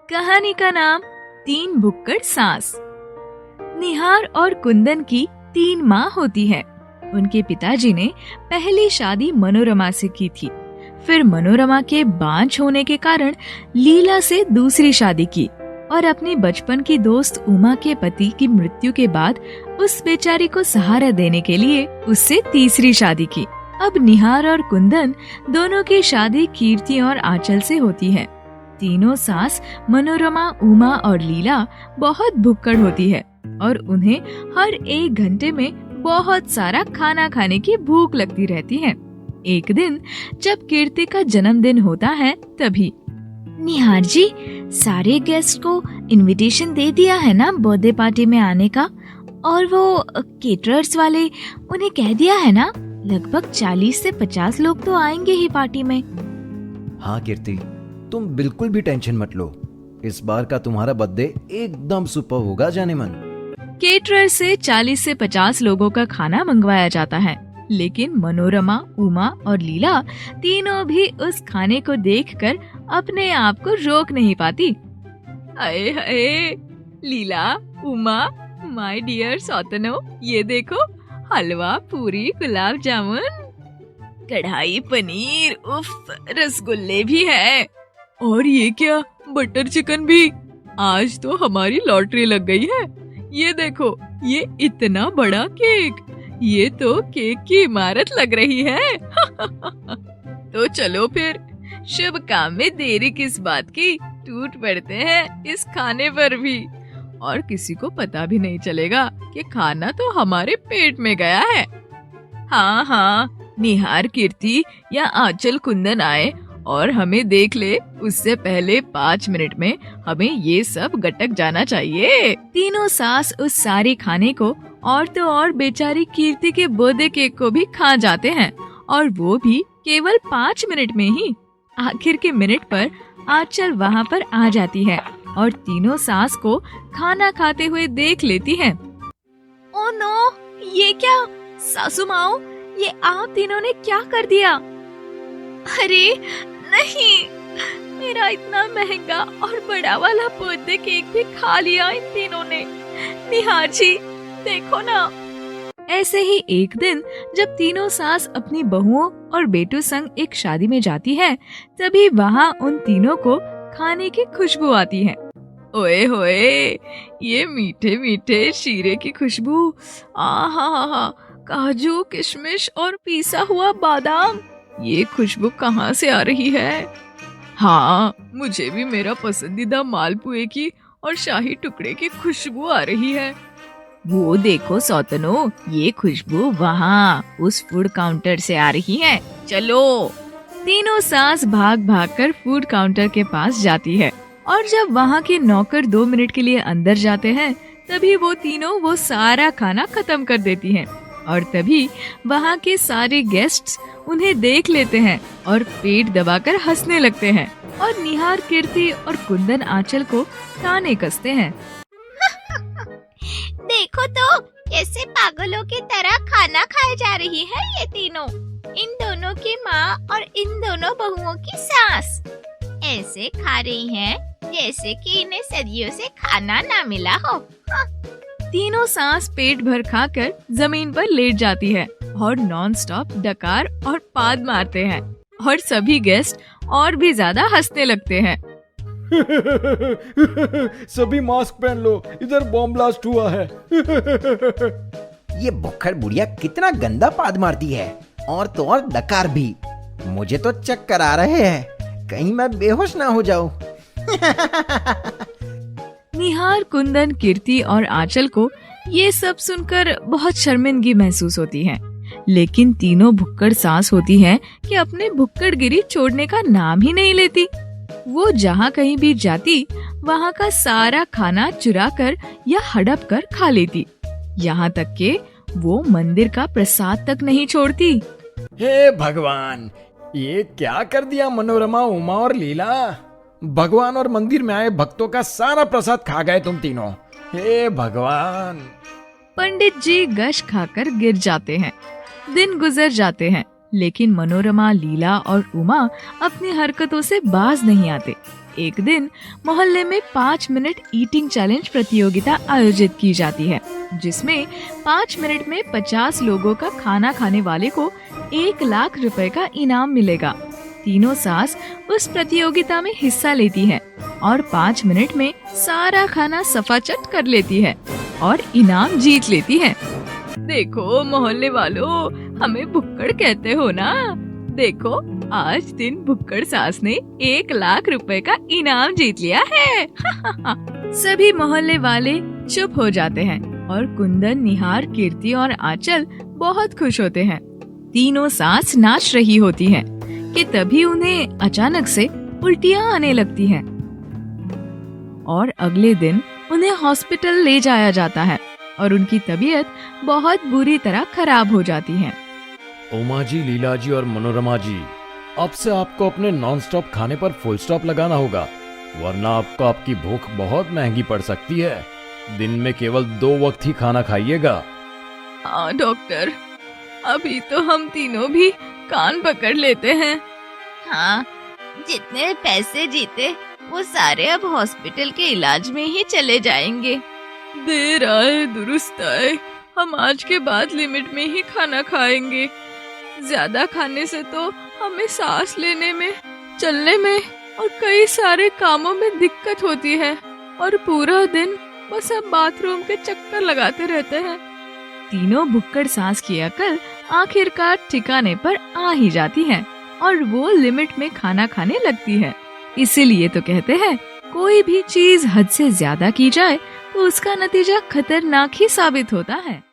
कहानी का नाम 3 भुक्कड़ सास। निहार और कुंदन की 3 माँ होती है। उनके पिताजी ने पहली शादी मनोरमा से की थी। फिर मनोरमा के बांझ होने के कारण लीला से दूसरी शादी की और अपनी बचपन की दोस्त उमा के पति की मृत्यु के बाद उस बेचारी को सहारा देने के लिए उससे तीसरी शादी की। अब निहार और कुंदन दोनों की शादी कीर्ति और आंचल से होती है। तीनों सास मनोरमा, उमा और लीला बहुत भुक्कड़ होती है और उन्हें हर 1 घंटे में बहुत सारा खाना खाने की भूख लगती रहती है। एक दिन जब कीर्ति का जन्मदिन होता है तभी निहार जी, सारे गेस्ट को इनविटेशन दे दिया है ना बर्थडे पार्टी में आने का? और वो केटरर्स वाले, उन्हें कह दिया है ना? लगभग 40 से 50 लोग तो आएंगे ही पार्टी में। हाँ कीर्ति, तुम बिल्कुल भी टेंशन मत लो। इस बार का तुम्हारा बर्थडे एकदम सुपर होगा जाने मन। केटरर से 40 से 50 लोगों का खाना मंगवाया जाता है, लेकिन मनोरमा, उमा और लीला तीनों भी उस खाने को देखकर अपने आप को रोक नहीं पाती। अरे अरे लीला, उमा, माय डियर सौतनो, ये देखो, हलवा, पूरी, गुलाब जामुन, कढ़ाई पनीर, उफ, रसगुल्ले भी है। और ये क्या, बटर चिकन भी। आज तो हमारी लॉटरी लग गई है। ये देखो, ये इतना बड़ा केक, ये तो केक की इमारत लग रही है। तो चलो फिर, शुभ काम में देरी किस बात की, टूट पड़ते हैं इस खाने पर भी। और किसी को पता भी नहीं चलेगा कि खाना तो हमारे पेट में गया है। हाँ हाँ, निहार, कीर्ति या आंचल, कुंदन आए और हमें देख ले, उससे पहले 5 मिनट में हमें ये सब गटक जाना चाहिए। तीनों सास उस सारे खाने को और तो और बेचारी कीर्ति के बर्थडे केक को भी खा जाते हैं, और वो भी केवल 5 मिनट में ही। आखिर के मिनट पर आंचल वहाँ पर आ जाती है और तीनों सास को खाना खाते हुए देख लेती है। ओ नो, ये क्या सासू माओ, ये आप तीनों ने क्या कर दिया? अरे नहीं, मेरा इतना महंगा और बड़ा वाला बर्थडे केक भी खा लिया इन तीनों ने। निहार जी, देखो ना। ऐसे ही एक दिन जब तीनों सास अपनी बहुओं और बेटों संग एक शादी में जाती है, तभी वहाँ उन तीनों को खाने की खुशबू आती है। ओए होए, ये मीठे मीठे शीरे की खुशबू, आहा, काजू, किशमिश और पिसा हुआ बादाम, ये खुशबू कहाँ से आ रही है? हाँ, मुझे भी मेरा पसंदीदा मालपुए की और शाही टुकड़े की खुशबू आ रही है। वो देखो सौतनो, ये खुशबू वहाँ उस फूड काउंटर से आ रही है। चलो। तीनों सास भाग भाग कर फूड काउंटर के पास जाती है, और जब वहाँ के नौकर 2 मिनट के लिए अंदर जाते हैं, तभी वो तीनों वो सारा खाना खत्म कर देती हैं। और तभी वहाँ के सारे गेस्ट्स उन्हें देख लेते हैं और पेट दबाकर हंसने लगते हैं, और निहार, कीर्ति और कुंदन आंचल को ताने कसते हैं। देखो तो कैसे पागलों की तरह खाना खाए जा रही है ये तीनों, इन दोनों की माँ और इन दोनों बहुओं की सास। ऐसे खा रही हैं जैसे कि इन्हें सदियों से खाना ना मिला हो। तीनों सास पेट भर खाकर जमीन पर लेट जाती है और नॉन स्टॉप डकार और पाद मारते हैं, और सभी गेस्ट और भी ज्यादा हंसने लगते हैं। सभी मास्क पहन लो, इधर बॉम्ब ब्लास्ट हुआ है। ये बुक्खड़ बुढ़िया कितना गंदा पाद मारती है, और तो और डकार भी। मुझे तो चक्कर आ रहे हैं, कहीं मैं बेहोश ना हो जाऊं। निहार, कुंदन, कीर्ति और आंचल को ये सब सुनकर बहुत शर्मिंदगी महसूस होती है, लेकिन तीनों भुक्कड़ सास होती हैं कि अपने भुक्कड़गिरी छोड़ने का नाम ही नहीं लेती। वो जहाँ कहीं भी जाती, वहाँ का सारा खाना चुरा कर या हड़प कर खा लेती, यहाँ तक कि वो मंदिर का प्रसाद तक नहीं छोड़ती। हे भगवान, ये क्या कर दिया मनोरमा, उमा और लीला? भगवान और मंदिर में आए भक्तों का सारा प्रसाद खा गए तुम तीनों। हे भगवान। पंडित जी गश खाकर गिर जाते हैं। दिन गुजर जाते हैं, लेकिन मनोरमा, लीला और उमा अपनी हरकतों से बाज नहीं आते। एक दिन मोहल्ले में 5 मिनट ईटिंग चैलेंज प्रतियोगिता आयोजित की जाती है, जिसमें 5 मिनट में 50 लोगों का खाना खाने वाले को 1 लाख रुपए का इनाम मिलेगा। तीनों सास उस प्रतियोगिता में हिस्सा लेती है और 5 मिनट में सारा खाना सफाचट कर लेती है और इनाम जीत लेती है। देखो मोहल्ले वालों, हमें भुक्कड़ कहते हो ना? देखो, आज दिन भुक्कड़ सास ने 1 लाख रुपए का इनाम जीत लिया है। सभी मोहल्ले वाले चुप हो जाते हैं और कुंदन, निहार, कीर्ति और आंचल बहुत खुश होते हैं। तीनों सास नाच रही होती हैं कि तभी उन्हें अचानक से उल्टियां आने लगती हैं और अगले दिन उन्हें हॉस्पिटल ले जाया जाता है और उनकी तबीयत बहुत बुरी तरह खराब हो जाती है। उमा जी, लीला जी और मनोरमा जी, अब से आपको अपने नॉन स्टॉप खाने पर फुल स्टॉप लगाना होगा, वरना आपको आपकी भूख बहुत महंगी पड़ सकती है। दिन में केवल 2 वक्त ही खाना खाइएगा। हाँ डॉक्टर, अभी तो हम तीनों भी कान पकड़ लेते हैं। हाँ, जितने पैसे जीते वो सारे अब हॉस्पिटल के इलाज में ही चले जाएंगे। देर आए दुरुस्त आए, हम आज के बाद लिमिट में ही खाना खाएंगे। ज्यादा खाने से तो हमें सांस लेने में, चलने में और कई सारे कामों में दिक्कत होती है और पूरा दिन बस हम बाथरूम के चक्कर लगाते रहते हैं। तीनों भुक्कड़ सास की अकल आखिरकार ठिकाने पर आ ही जाती है और वो लिमिट में खाना खाने लगती है। इसीलिए तो कहते हैं, कोई भी चीज हद से ज्यादा की जाए तो उसका नतीजा खतरनाक ही साबित होता है।